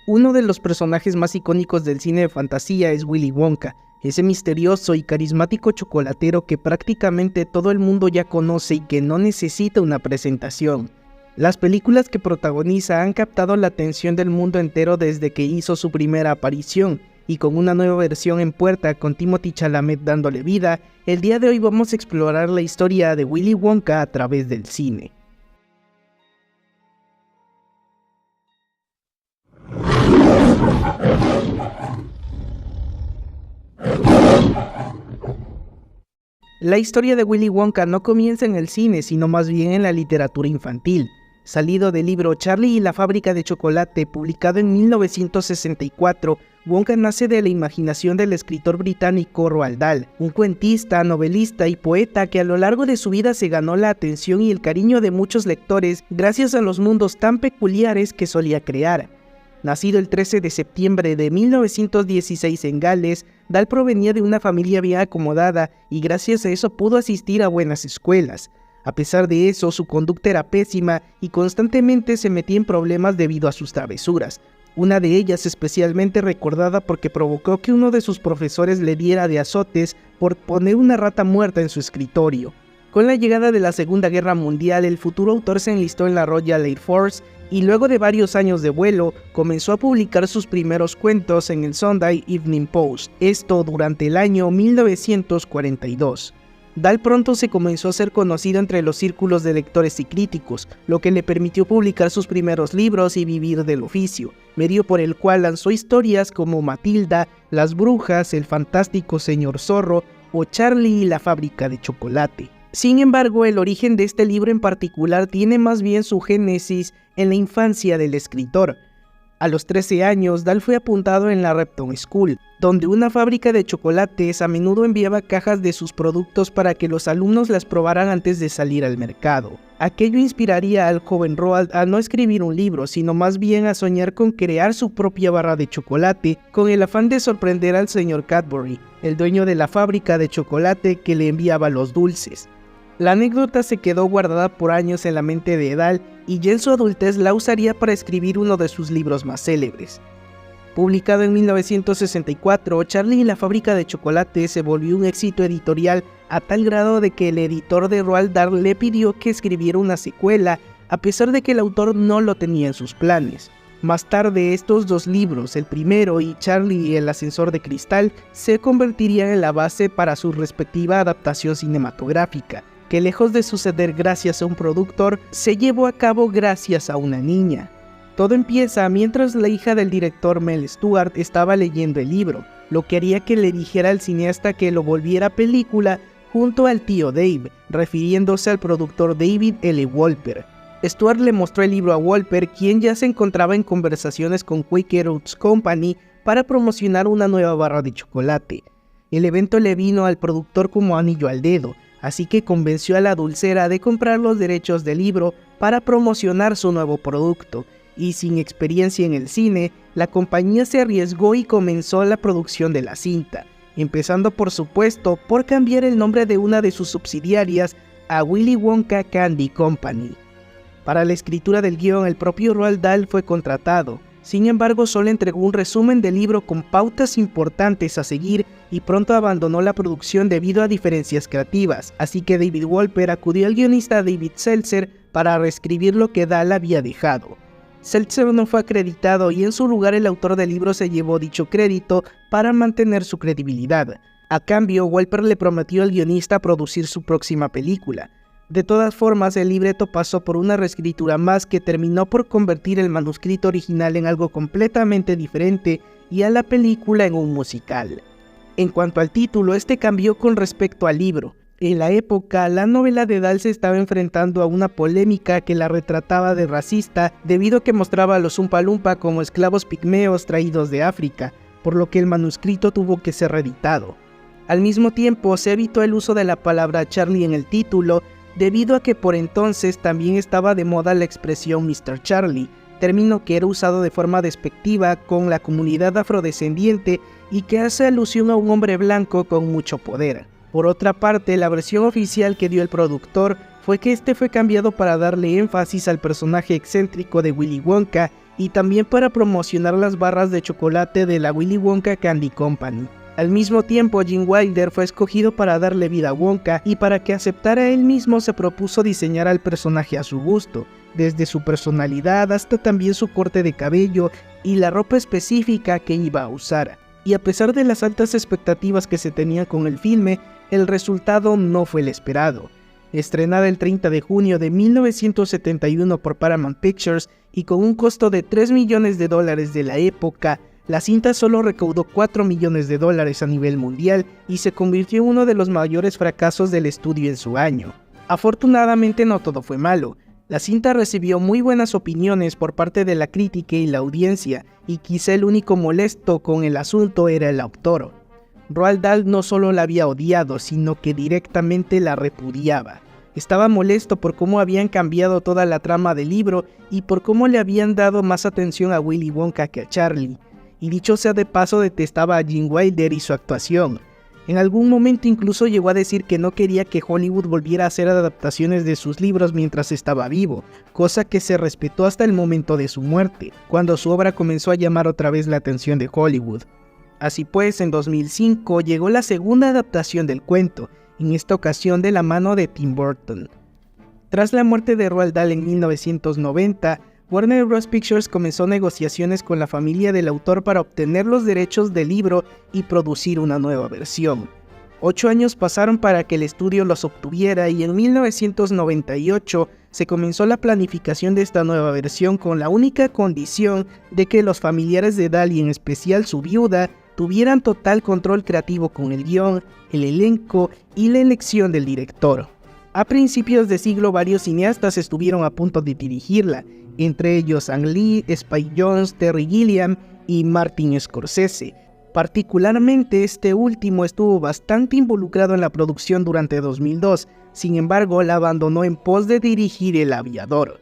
Uno de los personajes más icónicos del cine de fantasía es Willy Wonka, ese misterioso y carismático chocolatero que prácticamente todo el mundo ya conoce y que no necesita una presentación. Las películas que protagoniza han captado la atención del mundo entero desde que hizo su primera aparición, y con una nueva versión en puerta con Timothée Chalamet dándole vida, el día de hoy vamos a explorar la historia de Willy Wonka a través del cine. La historia de Willy Wonka no comienza en el cine, sino más bien en la literatura infantil. Salido del libro Charlie y la fábrica de chocolate, publicado en 1964, Wonka nace de la imaginación del escritor británico Roald Dahl, un cuentista, novelista y poeta que a lo largo de su vida se ganó la atención y el cariño de muchos lectores gracias a los mundos tan peculiares que solía crear. Nacido el 13 de septiembre de 1916 en Gales, Dahl provenía de una familia bien acomodada y gracias a eso pudo asistir a buenas escuelas. A pesar de eso, su conducta era pésima y constantemente se metía en problemas debido a sus travesuras. Una de ellas especialmente recordada porque provocó que uno de sus profesores le diera de azotes por poner una rata muerta en su escritorio. Con la llegada de la Segunda Guerra Mundial, el futuro autor se enlistó en la Royal Air Force y luego de varios años de vuelo, comenzó a publicar sus primeros cuentos en el Sunday Evening Post, esto durante el año 1942. Dahl pronto se comenzó a ser conocido entre los círculos de lectores y críticos, lo que le permitió publicar sus primeros libros y vivir del oficio, medio por el cual lanzó historias como Matilda, Las Brujas, El Fantástico Señor Zorro o Charlie y la fábrica de chocolate. Sin embargo, el origen de este libro en particular tiene más bien su génesis en la infancia del escritor. A los 13 años, Dahl fue apuntado en la Repton School, donde una fábrica de chocolates a menudo enviaba cajas de sus productos para que los alumnos las probaran antes de salir al mercado. Aquello inspiraría al joven Roald a no escribir un libro, sino más bien a soñar con crear su propia barra de chocolate, con el afán de sorprender al señor Cadbury, el dueño de la fábrica de chocolate que le enviaba los dulces. La anécdota se quedó guardada por años en la mente de Dahl y ya en su adultez la usaría para escribir uno de sus libros más célebres. Publicado en 1964, Charlie y la fábrica de chocolate se volvió un éxito editorial a tal grado de que el editor de Roald Dahl le pidió que escribiera una secuela, a pesar de que el autor no lo tenía en sus planes. Más tarde, estos dos libros, el primero y Charlie y el ascensor de cristal, se convertirían en la base para su respectiva adaptación cinematográfica, que lejos de suceder gracias a un productor, se llevó a cabo gracias a una niña. Todo empieza mientras la hija del director Mel Stuart estaba leyendo el libro, lo que haría que le dijera al cineasta que lo volviera película junto al tío Dave, refiriéndose al productor David L. Wolper. Stuart le mostró el libro a Wolper, quien ya se encontraba en conversaciones con Quaker Oats Company para promocionar una nueva barra de chocolate. El evento le vino al productor como anillo al dedo, así que convenció a la dulcera de comprar los derechos del libro para promocionar su nuevo producto, y sin experiencia en el cine, la compañía se arriesgó y comenzó la producción de la cinta, empezando por supuesto por cambiar el nombre de una de sus subsidiarias a Willy Wonka Candy Company. Para la escritura del guión, el propio Roald Dahl fue contratado. Sin embargo, solo entregó un resumen del libro con pautas importantes a seguir y pronto abandonó la producción debido a diferencias creativas, así que David Wolper acudió al guionista David Seltzer para reescribir lo que Dahl había dejado. Seltzer no fue acreditado y en su lugar el autor del libro se llevó dicho crédito para mantener su credibilidad. A cambio, Wolper le prometió al guionista producir su próxima película. De todas formas, el libreto pasó por una reescritura más que terminó por convertir el manuscrito original en algo completamente diferente y a la película en un musical. En cuanto al título, este cambió con respecto al libro. En la época, la novela de Dahl se estaba enfrentando a una polémica que la retrataba de racista debido a que mostraba a los Oompa Loompa como esclavos pigmeos traídos de África, por lo que el manuscrito tuvo que ser reeditado. Al mismo tiempo, se evitó el uso de la palabra Charlie en el título, debido a que por entonces también estaba de moda la expresión Mr. Charlie, término que era usado de forma despectiva con la comunidad afrodescendiente y que hace alusión a un hombre blanco con mucho poder. Por otra parte, la versión oficial que dio el productor fue que este fue cambiado para darle énfasis al personaje excéntrico de Willy Wonka y también para promocionar las barras de chocolate de la Willy Wonka Candy Company. Al mismo tiempo, Gene Wilder fue escogido para darle vida a Wonka, y para que aceptara él mismo se propuso diseñar al personaje a su gusto, desde su personalidad hasta también su corte de cabello y la ropa específica que iba a usar. Y a pesar de las altas expectativas que se tenían con el filme, el resultado no fue el esperado. Estrenada el 30 de junio de 1971 por Paramount Pictures y con un costo de $3 millones de la época, la cinta solo recaudó $4 millones a nivel mundial y se convirtió en uno de los mayores fracasos del estudio en su año. Afortunadamente no todo fue malo. La cinta recibió muy buenas opiniones por parte de la crítica y la audiencia, y quizá el único molesto con el asunto era el autor. Roald Dahl no solo la había odiado, sino que directamente la repudiaba. Estaba molesto por cómo habían cambiado toda la trama del libro y por cómo le habían dado más atención a Willy Wonka que a Charlie. Y dicho sea de paso, detestaba a Gene Wilder y su actuación. En algún momento incluso llegó a decir que no quería que Hollywood volviera a hacer adaptaciones de sus libros mientras estaba vivo, cosa que se respetó hasta el momento de su muerte, cuando su obra comenzó a llamar otra vez la atención de Hollywood. Así pues, en 2005 llegó la segunda adaptación del cuento, en esta ocasión de la mano de Tim Burton. Tras la muerte de Roald Dahl en 1990, Warner Bros. Pictures comenzó negociaciones con la familia del autor para obtener los derechos del libro y producir una nueva versión. 8 años pasaron para que el estudio los obtuviera y en 1998 se comenzó la planificación de esta nueva versión con la única condición de que los familiares de Dahl y en especial su viuda tuvieran total control creativo con el guión, el elenco y la elección del director. A principios de siglo varios cineastas estuvieron a punto de dirigirla, entre ellos Ang Lee, Spike Jonze, Terry Gilliam y Martin Scorsese. Particularmente este último estuvo bastante involucrado en la producción durante 2002, sin embargo la abandonó en pos de dirigir El Aviador.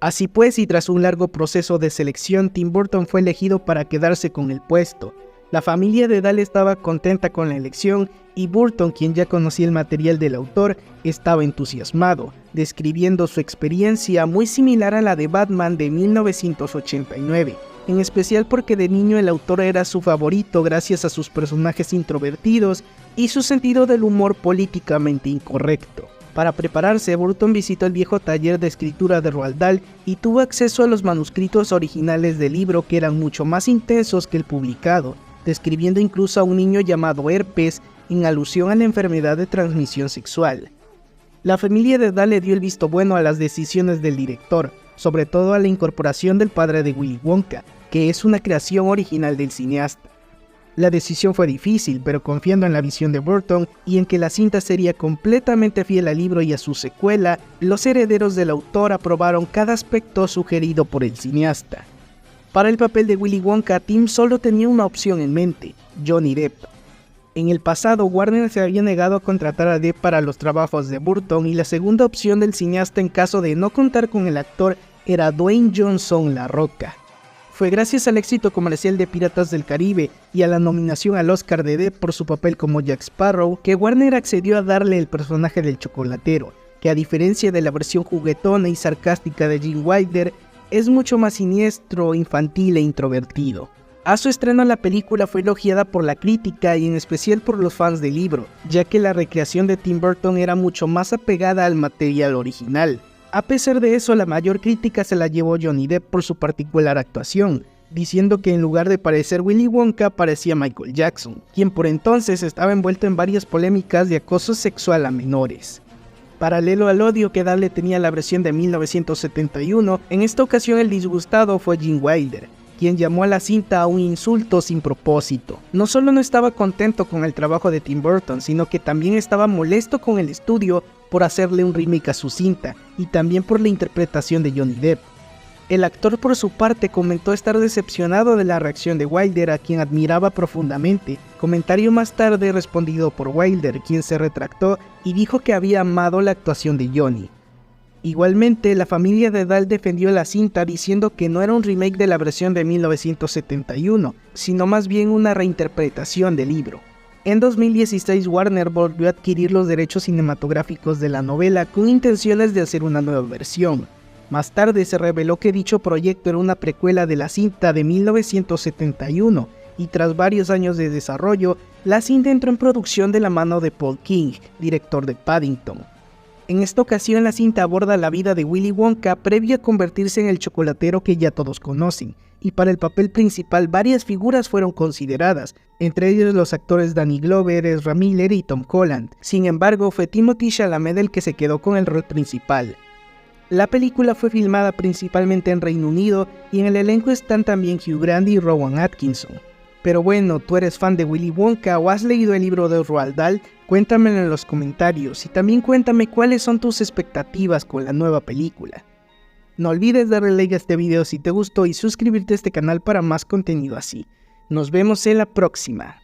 Así pues, y tras un largo proceso de selección, Tim Burton fue elegido para quedarse con el puesto. La familia de Dahl estaba contenta con la elección y Burton, quien ya conocía el material del autor, estaba entusiasmado, describiendo su experiencia muy similar a la de Batman de 1989, en especial porque de niño el autor era su favorito gracias a sus personajes introvertidos y su sentido del humor políticamente incorrecto. Para prepararse, Burton visitó el viejo taller de escritura de Roald Dahl y tuvo acceso a los manuscritos originales del libro, que eran mucho más intensos que el publicado, describiendo incluso a un niño llamado Herpes en alusión a la enfermedad de transmisión sexual. La familia de Dahl le dio el visto bueno a las decisiones del director, sobre todo a la incorporación del padre de Willy Wonka, que es una creación original del cineasta. La decisión fue difícil, pero confiando en la visión de Burton y en que la cinta sería completamente fiel al libro y a su secuela, los herederos del autor aprobaron cada aspecto sugerido por el cineasta. Para el papel de Willy Wonka, Tim solo tenía una opción en mente: Johnny Depp. En el pasado, Warner se había negado a contratar a Depp para los trabajos de Burton, y la segunda opción del cineasta en caso de no contar con el actor era Dwayne Johnson La Roca. Fue gracias al éxito comercial de Piratas del Caribe y a la nominación al Oscar de Depp por su papel como Jack Sparrow que Warner accedió a darle el personaje del chocolatero, que a diferencia de la versión juguetona y sarcástica de Gene Wilder, es mucho más siniestro, infantil e introvertido. A su estreno, la película fue elogiada por la crítica y en especial por los fans del libro, ya que la recreación de Tim Burton era mucho más apegada al material original. A pesar de eso, la mayor crítica se la llevó Johnny Depp por su particular actuación, diciendo que en lugar de parecer Willy Wonka parecía Michael Jackson, quien por entonces estaba envuelto en varias polémicas de acoso sexual a menores. Paralelo al odio que Dahl le tenía a la versión de 1971, en esta ocasión el disgustado fue Gene Wilder, quien llamó a la cinta a un insulto sin propósito. No solo no estaba contento con el trabajo de Tim Burton, sino que también estaba molesto con el estudio por hacerle un remake a su cinta, y también por la interpretación de Johnny Depp. El actor, por su parte, comentó estar decepcionado de la reacción de Wilder, a quien admiraba profundamente, comentario más tarde respondido por Wilder, quien se retractó y dijo que había amado la actuación de Johnny. Igualmente, la familia de Dahl defendió la cinta diciendo que no era un remake de la versión de 1971, sino más bien una reinterpretación del libro. En 2016, Warner volvió a adquirir los derechos cinematográficos de la novela con intenciones de hacer una nueva versión. Más tarde se reveló que dicho proyecto era una precuela de la cinta de 1971, y tras varios años de desarrollo, la cinta entró en producción de la mano de Paul King, director de Paddington. En esta ocasión la cinta aborda la vida de Willy Wonka previo a convertirse en el chocolatero que ya todos conocen, y para el papel principal varias figuras fueron consideradas, entre ellos los actores Danny Glover, Ezra Miller y Tom Holland. Sin embargo, fue Timothée Chalamet el que se quedó con el rol principal. La película fue filmada principalmente en Reino Unido y en el elenco están también Hugh Grant y Rowan Atkinson. Pero bueno, ¿tú eres fan de Willy Wonka o has leído el libro de Roald Dahl? Cuéntamelo en los comentarios y también cuéntame cuáles son tus expectativas con la nueva película. No olvides darle like a este video si te gustó y suscribirte a este canal para más contenido así. Nos vemos en la próxima.